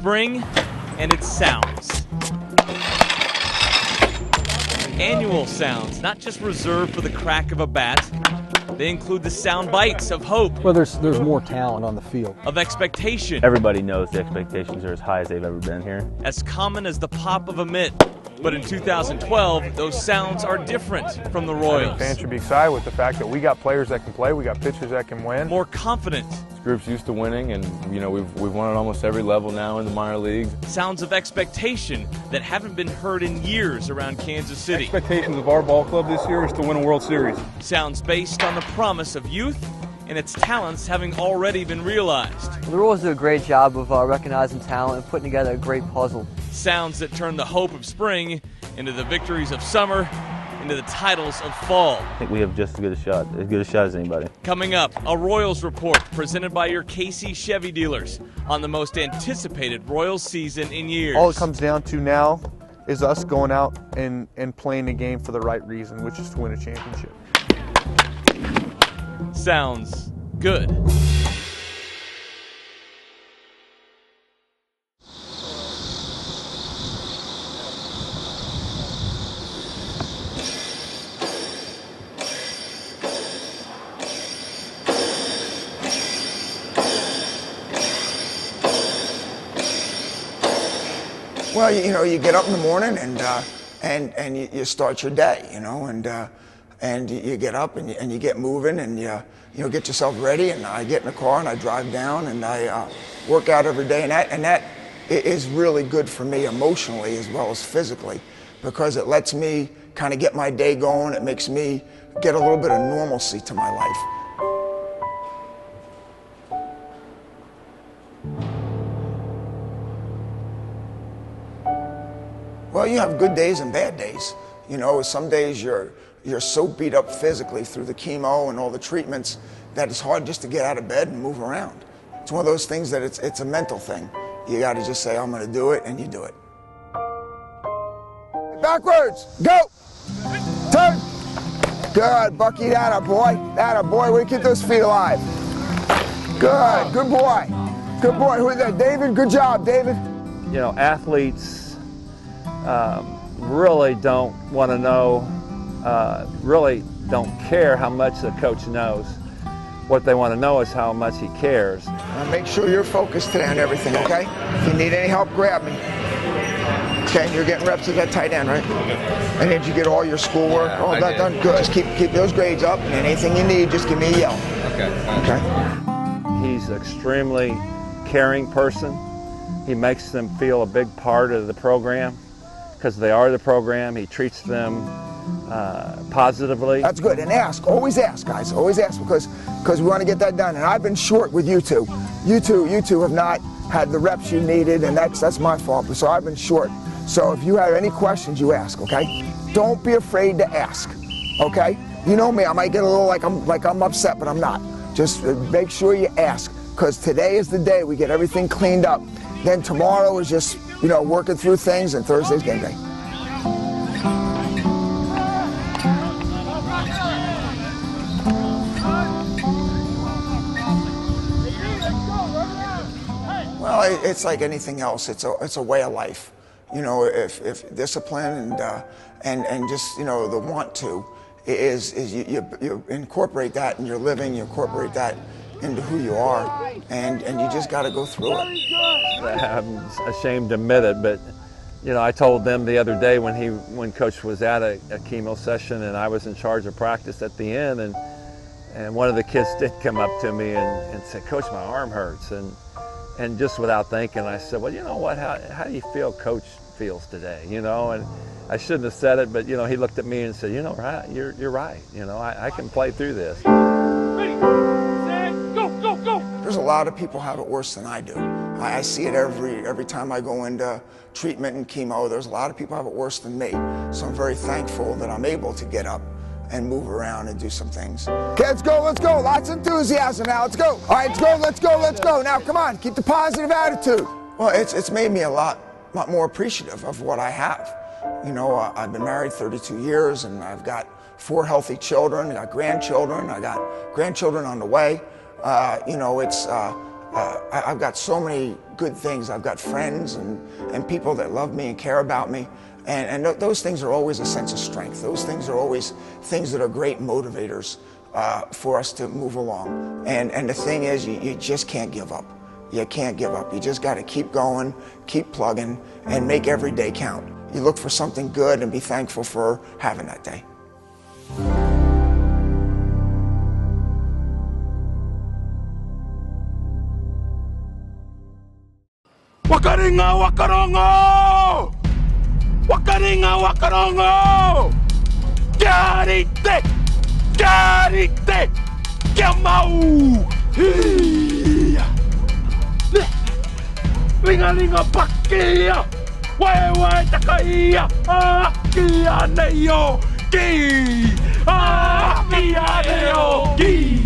spring and its sounds. Annual sounds, not just reserved for the crack of a bat. They include the sound bites of hope. Well, there's more talent on the field. Of expectation. Everybody knows the expectations are as high as they've ever been here. As common as the pop of a mitt. But in 2012, those sounds are different from the Royals. Fans should be excited with the fact that we got players that can play, we got pitchers that can win. More confident. This group's used to winning, and we've won at almost every level now in the minor leagues. Sounds of expectation that haven't been heard in years around Kansas City. Expectations of our ball club this year is to win a World Series. Sounds based on the promise of youth and its talents having already been realized. The Royals do a great job of recognizing talent and putting together a great puzzle. Sounds that turn the hope of spring into the victories of summer, into the titles of fall. I think we have just as good a shot as anybody. Coming up, a Royals report presented by your Casey Chevy dealers on the most anticipated Royals season in years. All it comes down to now is us going out and playing the game for the right reason, which is to win a championship. Sounds good. Well, you get up in the morning and you start your day, and you get up and you get moving and you get yourself ready, and I get in the car and I drive down and I work out every day, and that is really good for me emotionally as well as physically, because it lets me kind of get my day going. It makes me get a little bit of normalcy to my life. Well, you have good days and bad days. Some days you're so beat up physically through the chemo and all the treatments that it's hard just to get out of bed and move around. It's one of those things that it's a mental thing. You got to just say, I'm going to do it, and you do it. Backwards, go, turn. Good, Bucky, that a boy. We keep those feet alive. Good, good boy. Good boy. Who is that, David? Good job, David. Athletes really don't want to know, really don't care how much the coach knows. What they want to know is how much he cares. Make sure you're focused today on everything, okay? If you need any help, grab me. Okay, you're getting reps at that tight end, right? And did you get all your schoolwork, all that done? Good. Just keep those grades up, and anything you need, just give me a yell. Okay. He's an extremely caring person. He makes them feel a big part of the program because they are the program. He treats them positively. That's good. And ask. Always ask, guys. Always ask, because we want to get that done. And I've been short with you two. You two have not had the reps you needed, and that's my fault. So I've been short. So if you have any questions, you ask, okay? Don't be afraid to ask, okay? You know me. I might get a little like I'm upset, but I'm not. Just make sure you ask, because today is the day we get everything cleaned up. Then tomorrow is just, working through things, and Thursday's game day. Well, it's like anything else. It's a way of life. If discipline and just the want to is you incorporate that in your living, you incorporate that into who you are, and you just got to go through it. I'm ashamed to admit it, but I told them the other day when Coach was at a chemo session and I was in charge of practice at the end, and one of the kids did come up to me and said, "Coach, my arm hurts," and just without thinking, I said, "Well, you know what? How do you feel Coach feels today?" And I shouldn't have said it, but he looked at me and said, "Right, you're right. I can play through this." There's a lot of people have it worse than I do. I see it every time I go into treatment and chemo. There's a lot of people have it worse than me. So I'm very thankful that I'm able to get up and move around and do some things. Okay, let's go. Lots of enthusiasm now. Let's go. All right, let's go. Now, come on, keep the positive attitude. Well, it's made me a lot more appreciative of what I have. I've been married 32 years, and I've got 4 healthy children. I got grandchildren. I got grandchildren on the way. I've got so many good things. I've got friends and people that love me and care about me. And those things are always a sense of strength. Those things are always things that are great motivators for us to move along. And the thing is, you just can't give up. You can't give up. You just got to keep going, keep plugging, and make every day count. You look for something good and be thankful for having that day. Wakaringa wakarongo! Wakaringa wakarongo! Garite! Garite! Gamau! Linga linga pakia! Wae wae takaia! Ah, kia neyo! Ki! Ah, kia neyo! Ki!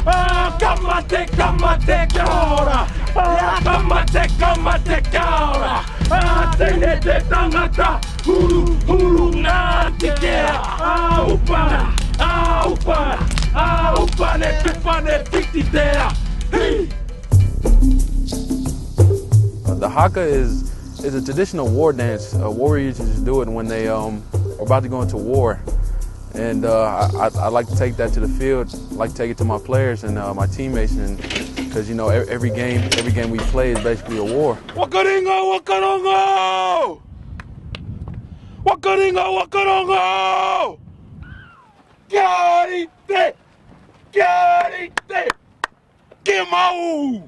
Ah, kamate kamate kaora! Ah, kamate kamate kaora! Ah, tenete tangata! Huru huru na tikea! Ah, upana! Ah, upana! Ah, upane pipane tikitea! Hey! The haka is a traditional war dance. Warriors just do it when they are about to go into war. And I like to take that to the field. I like to take it to my players and my teammates, and because you know every game we play is basically a war. Wakaringa wakarongo! Wakaringa wakarongo! Garite! Garite! Kimau!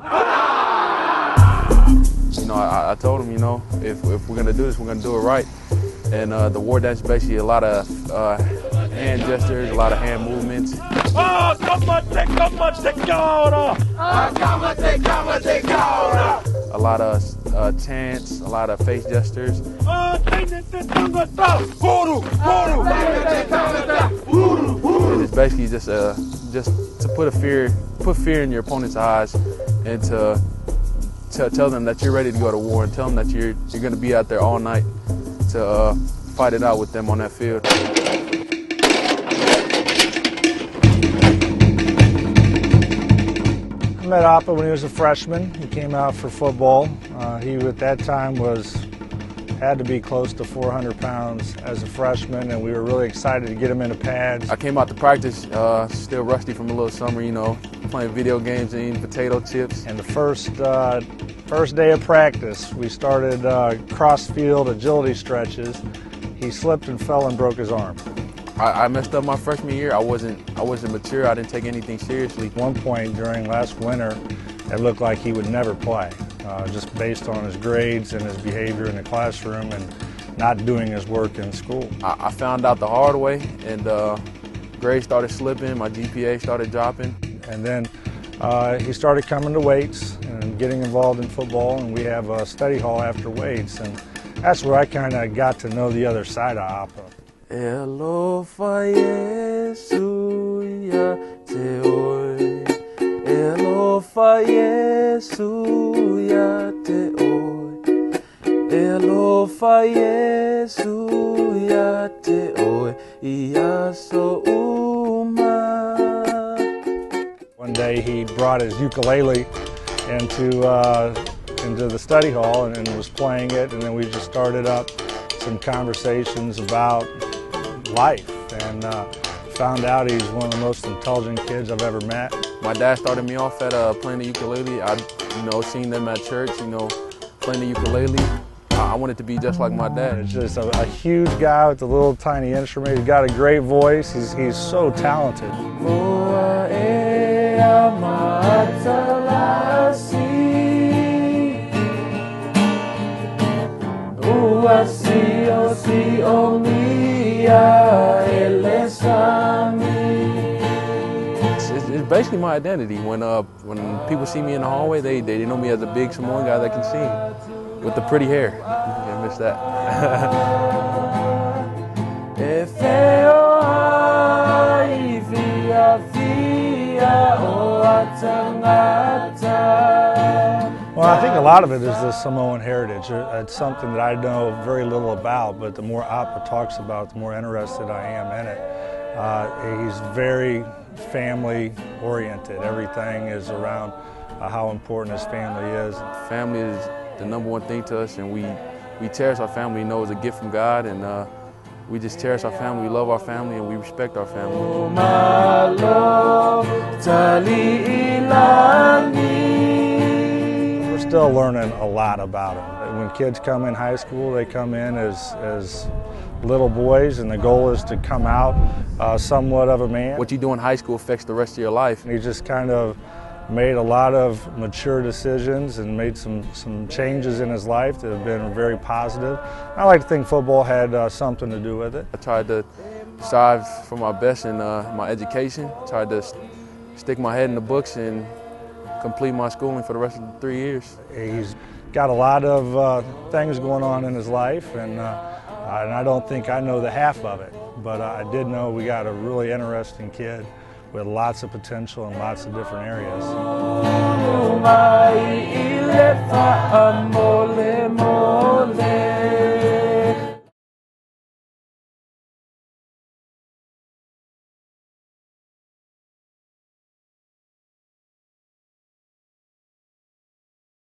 You know, I told him, you know, if we're gonna do this, we're gonna do it right. And the war dance is basically a lot of hand gestures, a lot of hand movements. Ah, kamate kamate kaora! Ah, kamate kamate kaora! A lot of chants, a lot of face gestures. Ah, tenete tangata! Huru huru! Tenete tangata! Huru huru! And it's basically just to put fear in your opponent's eyes, and to tell them that you're ready to go to war, and tell them that you're going to be out there all night to fight it out with them on that field. I met Appa when he was a freshman. He came out for football. He at that time had to be close to 400 pounds as a freshman, and we were really excited to get him into pads. I came out to practice still rusty from a little summer, you know, playing video games and eating potato chips. And the first day of practice, we started cross-field agility stretches. He slipped and fell and broke his arm. I messed up my freshman year. I wasn't mature. I didn't take anything seriously. At one point during last winter, it looked like he would never play, just based on his grades and his behavior in the classroom and not doing his work in school. I found out the hard way, and grades started slipping. My GPA started dropping. And then he started coming to weights and getting involved in football, and we have a study hall after weights, and that's where I kind of got to know the other side of Appa. Elofa Yesu ya te oi, Elofa Yesu ya te oi, Elofa Yesu ya te oi, ia so uma. One day he brought his ukulele into the study hall and was playing it, and then we just started up some conversations about life, and found out he's one of the most intelligent kids I've ever met. My dad started me off at playing the ukulele. I, seen them at church, playing the ukulele. I wanted to be just like my dad. It's just a huge guy with a little tiny instrument. He's got a great voice. He's so talented. It's basically my identity. When people see me in the hallway, they know me as a big Samoan guy that can sing with the pretty hair. You can't miss that. Well, I think a lot of it is the Samoan heritage. It's something that I know very little about, but the more Appa talks about it, the more interested I am in it. He's very family oriented. Everything is around how important his family is. Family is the #1 thing to us, and we cherish our family. We know it's a gift from God, and we just cherish our family. We love our family, and we respect our family. We're still learning a lot about him. When kids come in high school, they come in as little boys, and the goal is to come out somewhat of a man. What you do in high school affects the rest of your life. He just kind of made a lot of mature decisions and made some changes in his life that have been very positive. I like to think football had something to do with it. I tried to strive for my best in my education, tried to stick my head in the books and complete my schooling for the rest of the 3 years. He's got a lot of things going on in his life, and I don't think I know the half of it, but I did know we got a really interesting kid with lots of potential in lots of different areas.